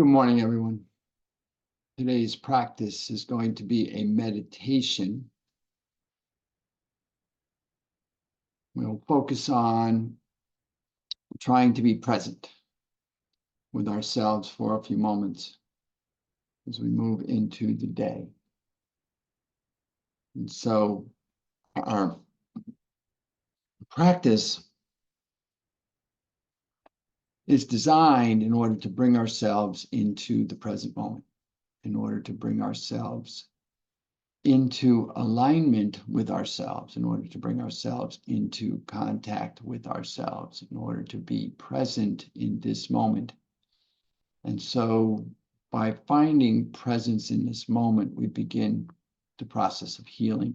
Good morning, everyone. Today's practice is going to be a meditation. We'll focus on trying to be present with ourselves for a few moments as we move into the day. And so our practice is designed in order to bring ourselves into the present moment, in order to bring ourselves into alignment with ourselves, in order to bring ourselves into contact with ourselves, in order to be present in this moment. And so by finding presence in this moment, we begin the process of healing.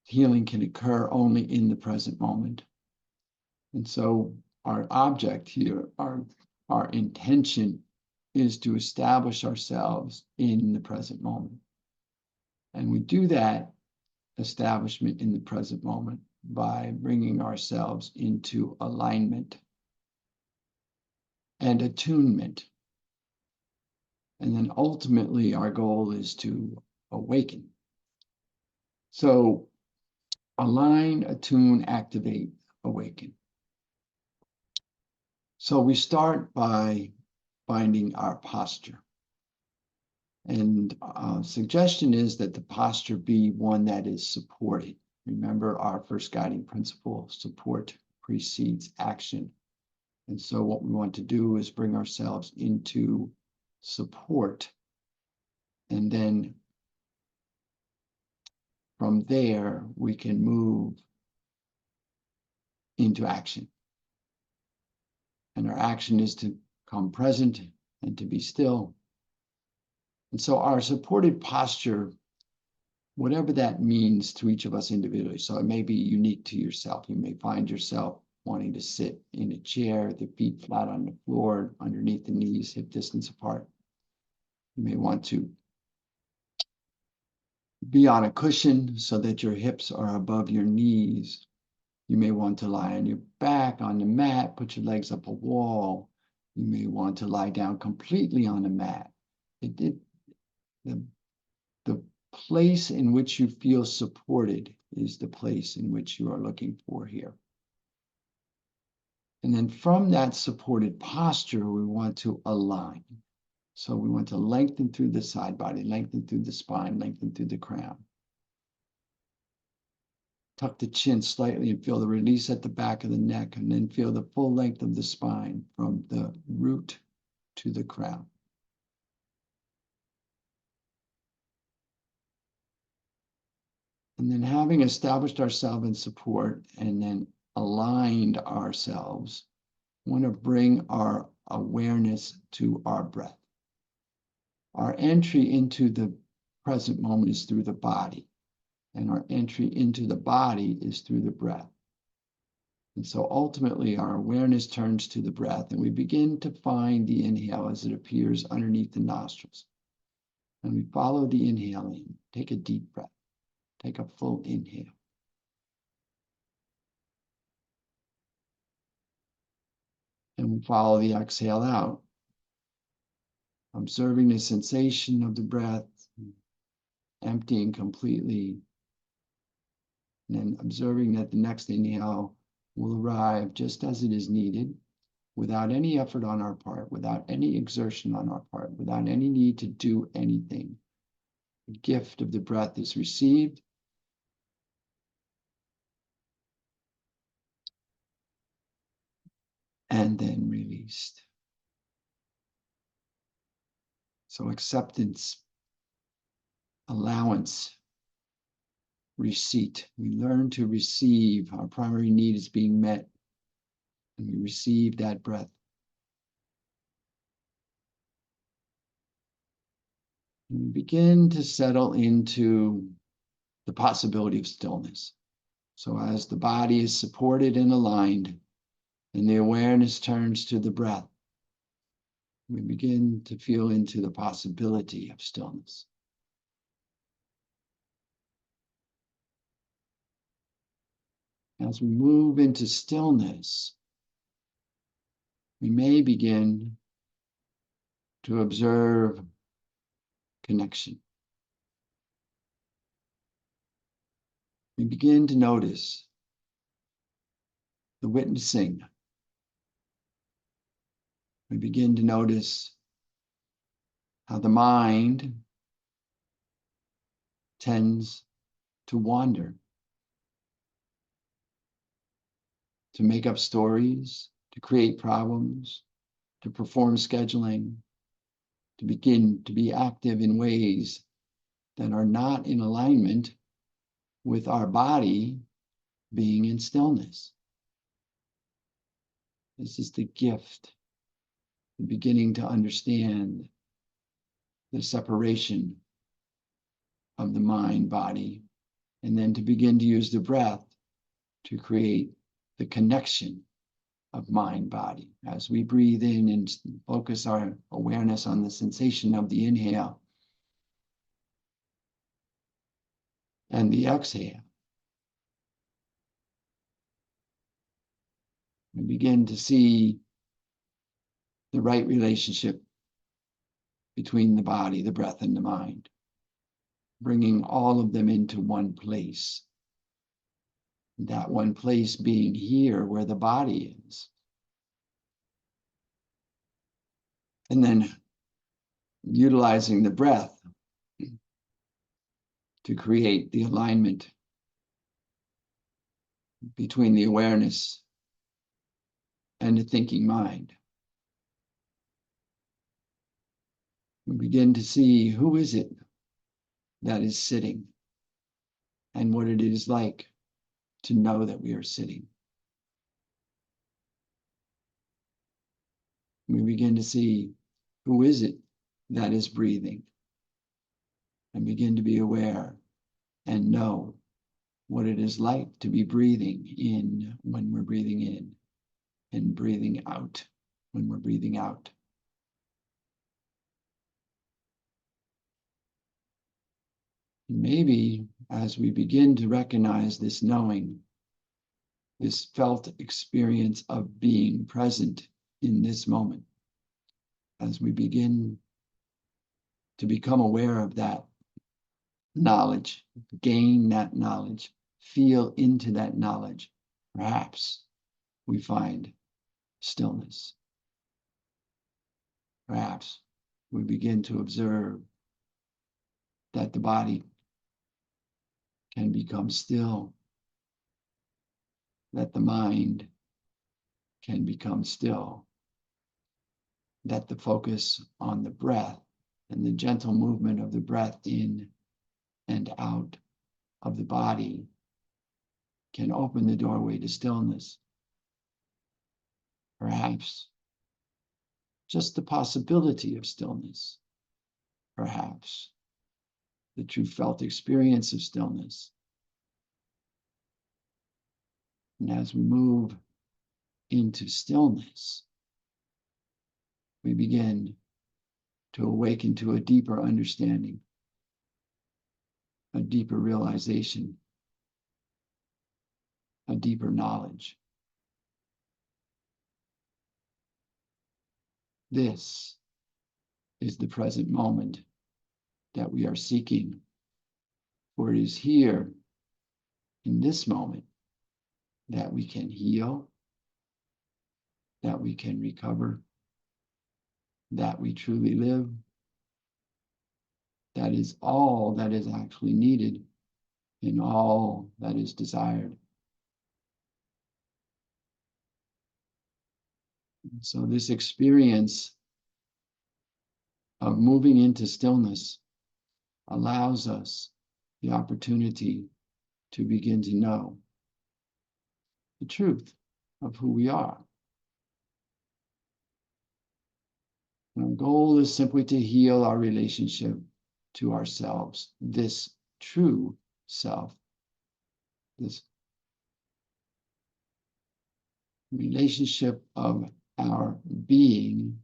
Healing can occur only in the present moment. And so our object here, our intention is to establish ourselves in the present moment. And we do that establishment in the present moment by bringing ourselves into alignment and attunement. And then ultimately, our goal is to awaken. So align, attune, activate, awaken. So we start by finding our posture. And suggestion is that the posture be one that is supported. Remember our first guiding principle, support precedes action. And so what we want to do is bring ourselves into support. And then from there, we can move into action. And our action is to come present and to be still. And so our supported posture, whatever that means to each of us individually, so it may be unique to yourself. You may find yourself wanting to sit in a chair, the feet flat on the floor, underneath the knees, hip distance apart. You may want to be on a cushion so that your hips are above your knees. You may want to lie on your back on the mat, put your legs up a wall. You may want to lie down completely on the mat. The place in which you feel supported is the place in which you are looking for here. And then from that supported posture, we want to align. So we want to lengthen through the side body, lengthen through the spine, lengthen through the crown. Tuck the chin slightly and feel the release at the back of the neck, and then feel the full length of the spine from the root to the crown. And then having established ourselves in support and then aligned ourselves, we want to bring our awareness to our breath. Our entry into the present moment is through the body, and our entry into the body is through the breath. And so ultimately, our awareness turns to the breath, and we begin to find the inhale as it appears underneath the nostrils. And we follow the inhale in. Take a deep breath. Take a full inhale. And we follow the exhale out, observing the sensation of the breath, emptying completely, and then observing that the next inhale will arrive just as it is needed, without any effort on our part, without any exertion on our part, without any need to do anything. The gift of the breath is received. And then released. So acceptance, allowance, receipt. We learn to receive. Our primary need is being met, and we receive that breath. And we begin to settle into the possibility of stillness. So as the body is supported and aligned, and the awareness turns to the breath, we begin to feel into the possibility of stillness. As we move into stillness, we may begin to observe connection. We begin to notice the witnessing. We begin to notice how the mind tends to wander, to make up stories, to create problems, to perform scheduling, to begin to be active in ways that are not in alignment with our body being in stillness. This is the gift, beginning to understand the separation of the mind, body, and then to begin to use the breath to create the connection of mind, body. As we breathe in and focus our awareness on the sensation of the inhale and the exhale, we begin to see the right relationship between the body, the breath, and the mind, bringing all of them into one place. That one place being here where the body is. And then utilizing the breath to create the alignment between the awareness and the thinking mind. We begin to see who is it that is sitting and what it is like to know that we are sitting. We begin to see who is it that is breathing and begin to be aware and know what it is like to be breathing in when we're breathing in and breathing out when we're breathing out. Maybe as we begin to recognize this knowing, this felt experience of being present in this moment, as we begin to become aware of that knowledge, gain that knowledge, feel into that knowledge, perhaps we find stillness. Perhaps we begin to observe that the body can become still, that the mind can become still, that the focus on the breath and the gentle movement of the breath in and out of the body can open the doorway to stillness. Perhaps just the possibility of stillness. Perhaps the true felt experience of stillness. And as we move into stillness, we begin to awaken to a deeper understanding, a deeper realization, a deeper knowledge. This is the present moment that we are seeking, for it is here in this moment that we can heal, that we can recover, that we truly live. That is all that is actually needed and all that is desired. So this experience of moving into stillness allows us the opportunity to begin to know the truth of who we are. And our goal is simply to heal our relationship to ourselves, this true self, this relationship of our being.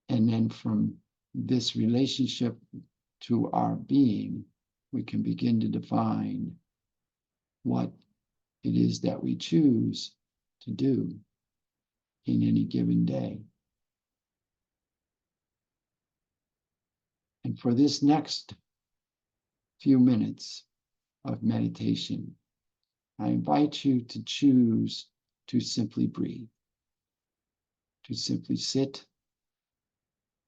And then from this relationship to our being, we can begin to define what it is that we choose to do in any given day. And for this next few minutes of meditation, I invite you to choose to simply breathe, to simply sit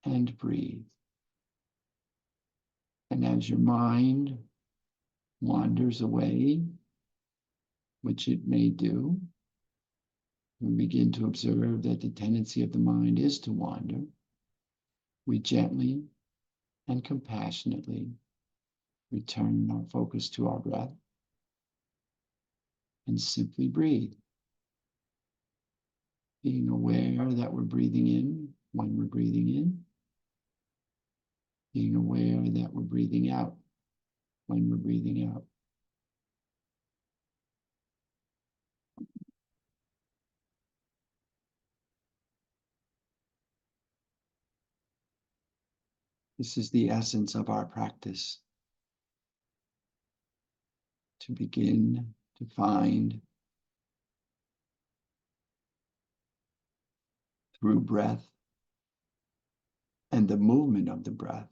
and breathe. And as your mind wanders away, which it may do, we begin to observe that the tendency of the mind is to wander. We gently and compassionately return our focus to our breath and simply breathe, being aware that we're breathing in when we're breathing in, being aware that we're breathing out when we're breathing out. This is the essence of our practice, to begin to find through breath and the movement of the breath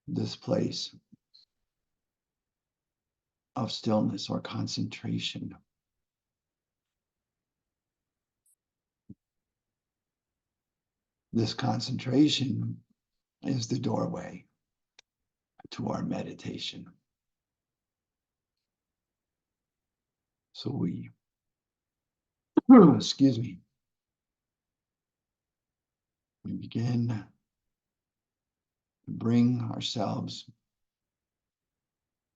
this place of stillness or concentration. This concentration is the doorway to our meditation. So we, excuse me, we begin to bring ourselves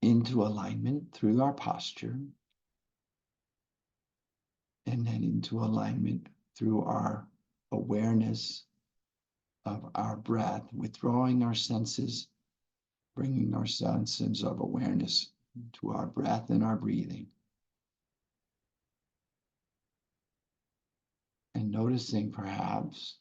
into alignment through our posture, and then into alignment through our awareness of our breath, withdrawing our senses, bringing our senses of awareness to our breath and our breathing. And noticing perhaps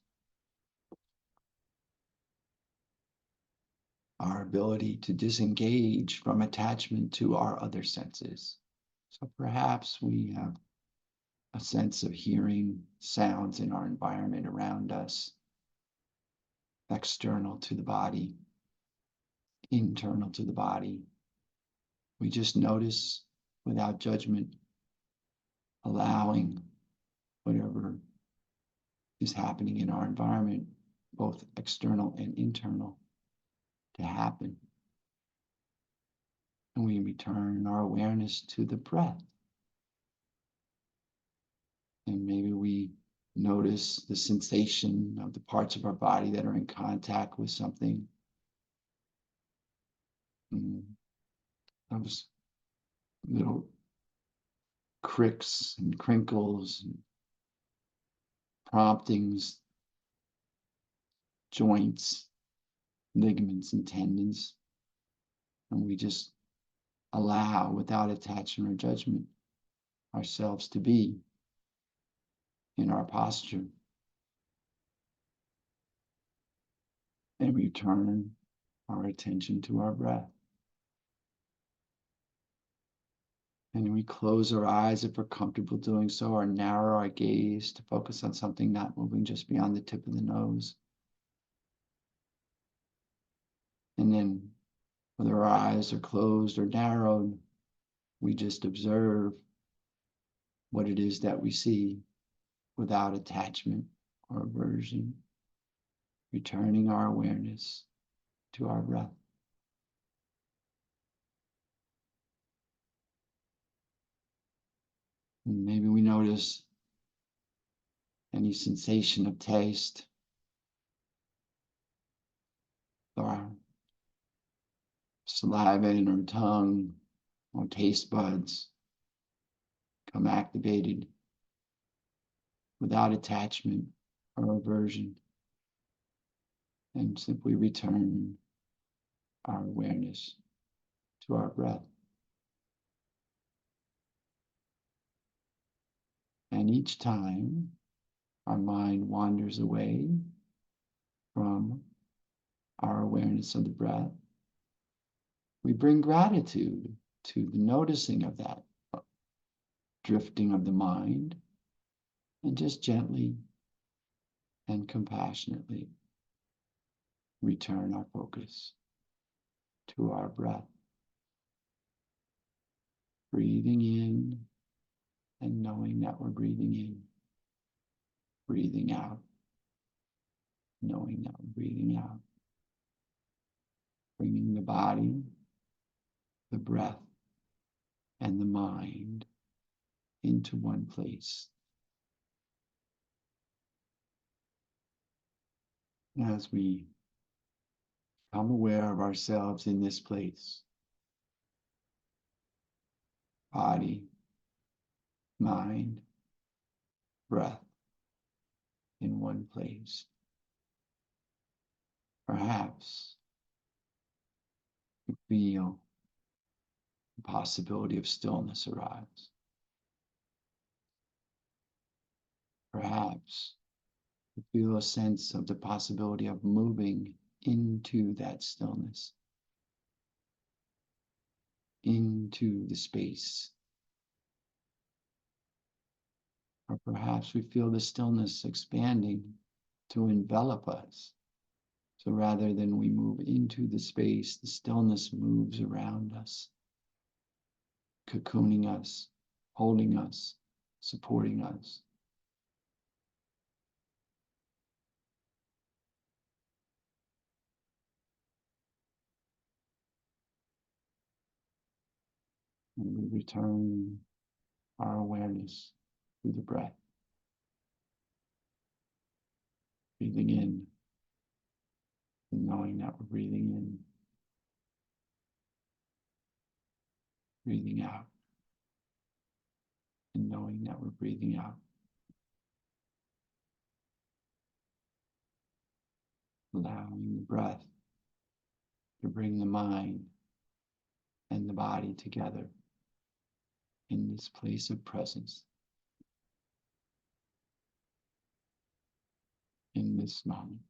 our ability to disengage from attachment to our other senses. So perhaps we have a sense of hearing sounds in our environment around us, external to the body, internal to the body. We just notice without judgment, allowing whatever is happening in our environment, both external and internal, to happen. And we return our awareness to the breath. And maybe we notice the sensation of the parts of our body that are in contact with something. Those little cricks and crinkles and promptings, joints, ligaments and tendons. And we just allow, without attachment or judgment, ourselves to be in our posture. And we turn our attention to our breath. And we close our eyes if we're comfortable doing so, or narrow our gaze to focus on something not moving just beyond the tip of the nose. And then, whether our eyes are closed or narrowed, we just observe what it is that we see without attachment or aversion, returning our awareness to our breath. And maybe we notice any sensation of taste, or saliva in our tongue or taste buds become activated without attachment or aversion, and simply return our awareness to our breath. And each time our mind wanders away from our awareness of the breath, we bring gratitude to the noticing of that drifting of the mind, and just gently and compassionately return our focus to our breath, breathing in and knowing that we're breathing in, breathing out, knowing that we're breathing out, bringing the body, the breath, and the mind into one place. As we become aware of ourselves in this place, body, mind, breath in one place. Perhaps you feel the possibility of stillness arise. Perhaps you feel a sense of the possibility of moving into that stillness, into the space. Or perhaps we feel the stillness expanding to envelop us. So rather than we move into the space, the stillness moves around us, cocooning us, holding us, supporting us. And we return our awareness to the breath, breathing in and knowing that we're breathing in, breathing out, and knowing that we're breathing out. Allowing the breath to bring the mind and the body together in this place of presence, in this moment.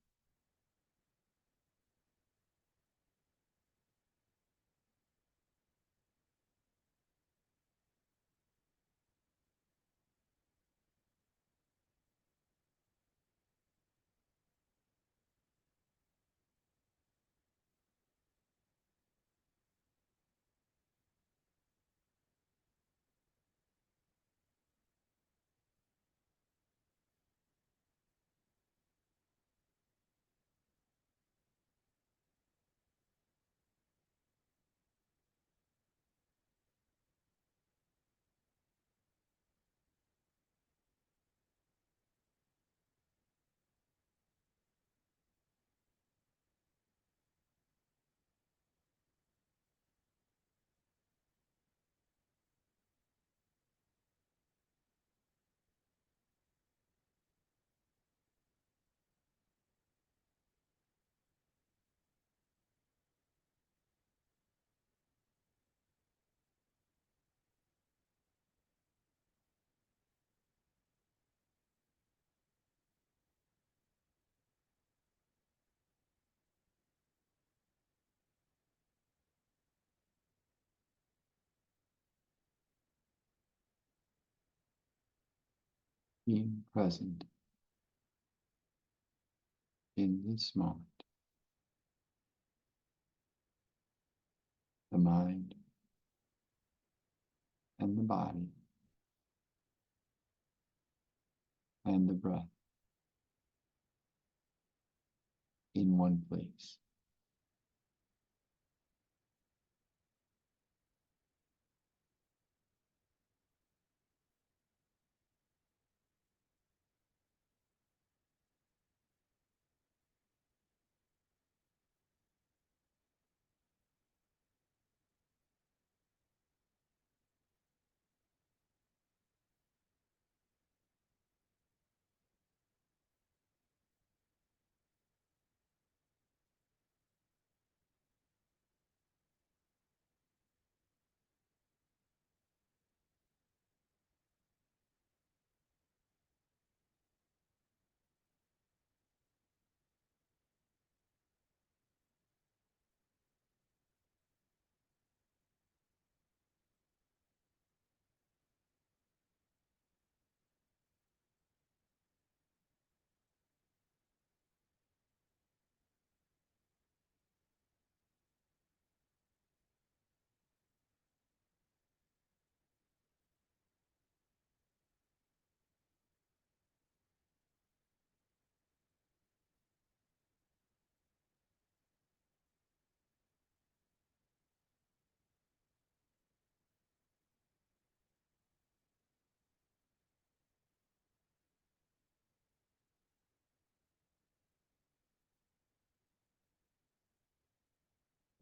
Being present in this moment, the mind and the body and the breath in one place.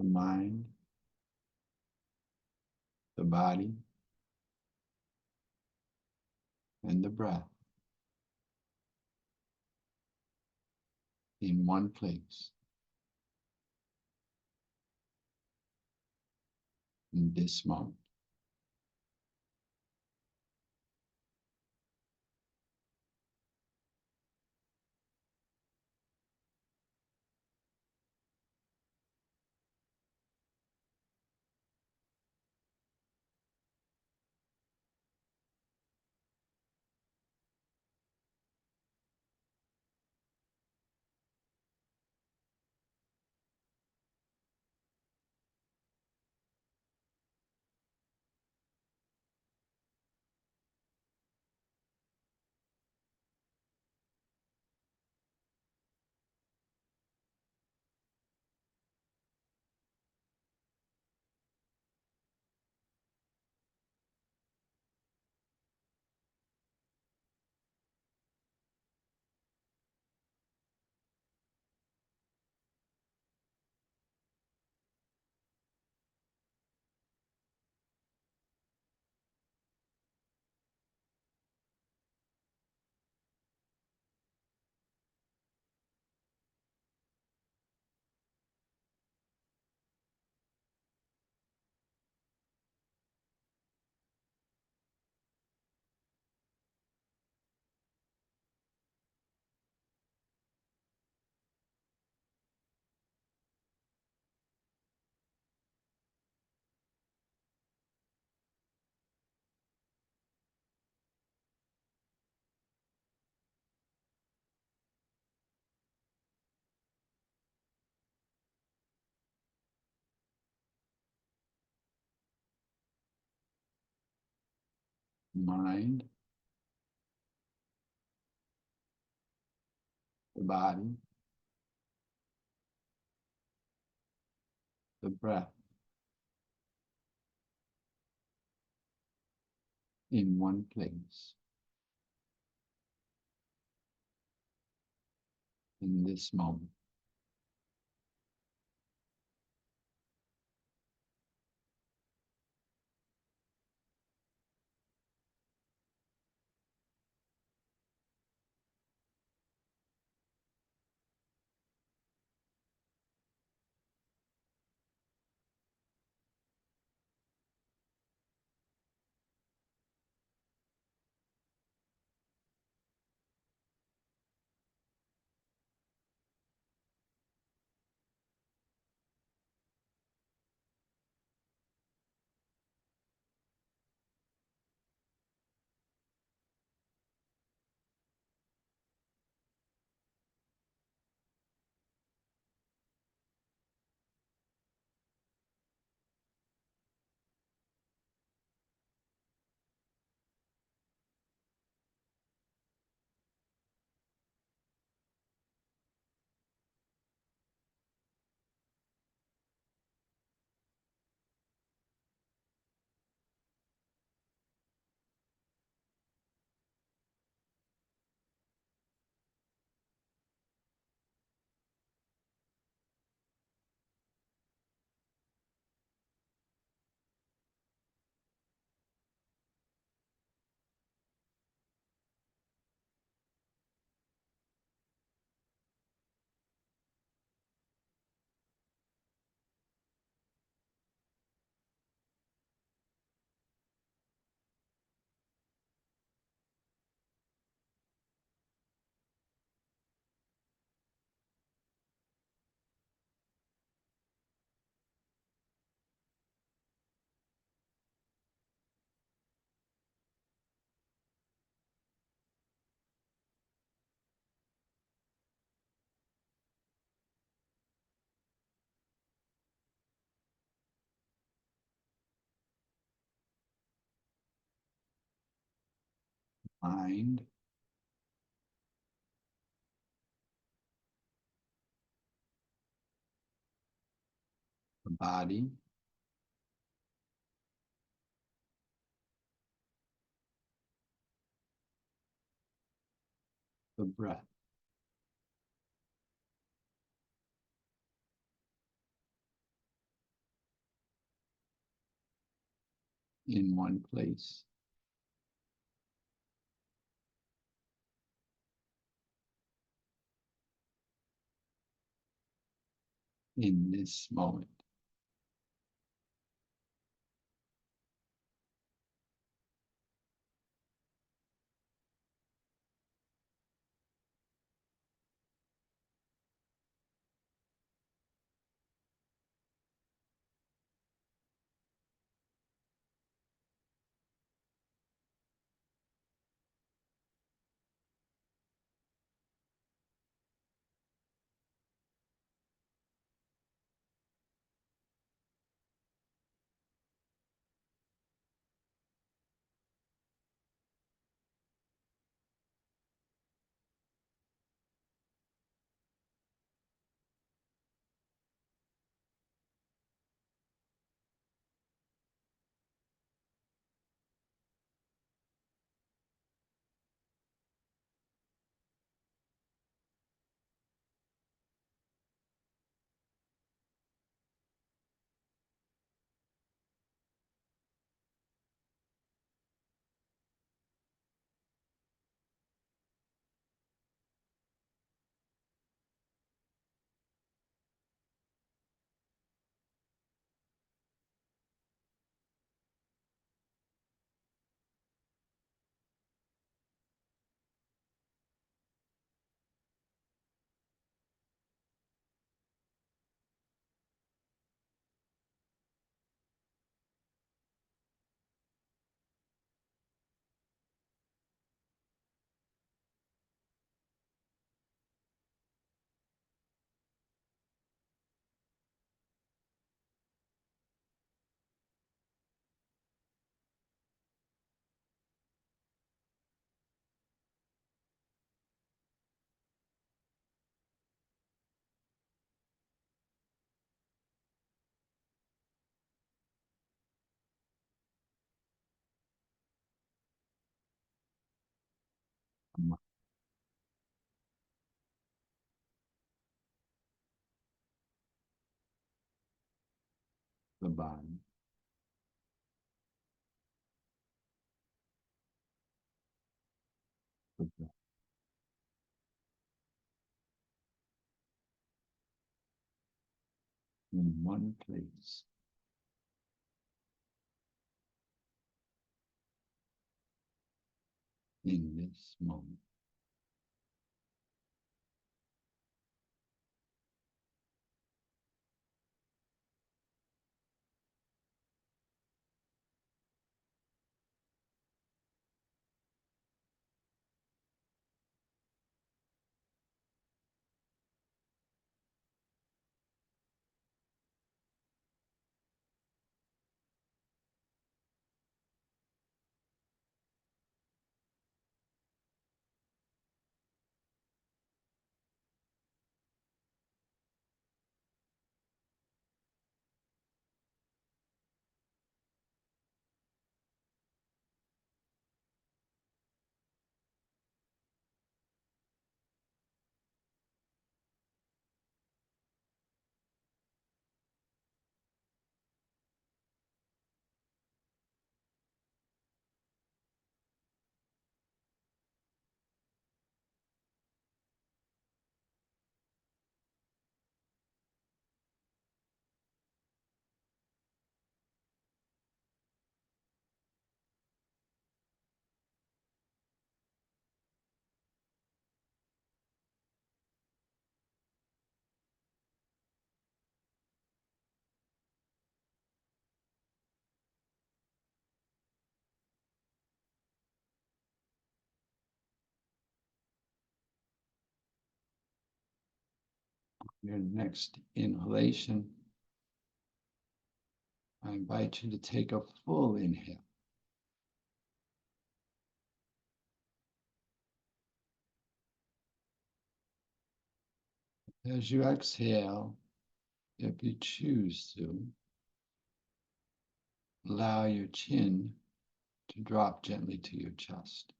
the mind, the body, and the breath in one place in this moment. Mind, the body, the breath in one place in this moment. Mind, the body, the breath in one place. In this moment. The body. The breath. In one place. In this moment. Your next inhalation, I invite you to take a full inhale. As you exhale, if you choose to, allow your chin to drop gently to your chest.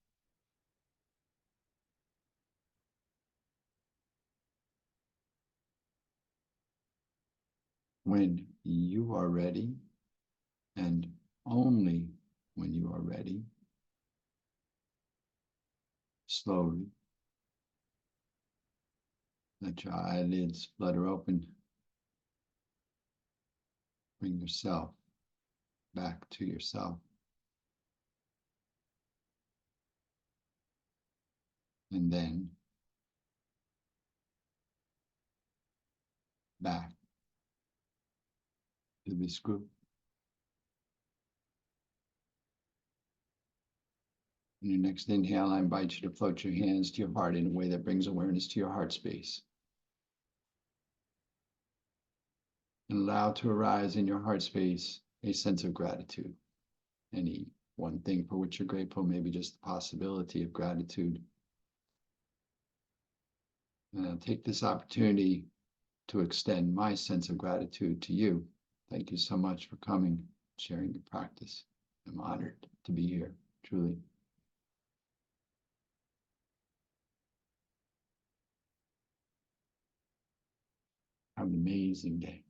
When you are ready, and only When you are ready, slowly let your eyelids flutter open. Bring yourself back to yourself. And then back to this group. In your next inhale, I invite you to float your hands to your heart in a way that brings awareness to your heart space. And allow to arise in your heart space a sense of gratitude. Any one thing for which you're grateful, maybe just the possibility of gratitude. And I'll take this opportunity to extend my sense of gratitude to you. Thank you so much for coming, sharing your practice. I'm honored to be here, truly. Have an amazing day.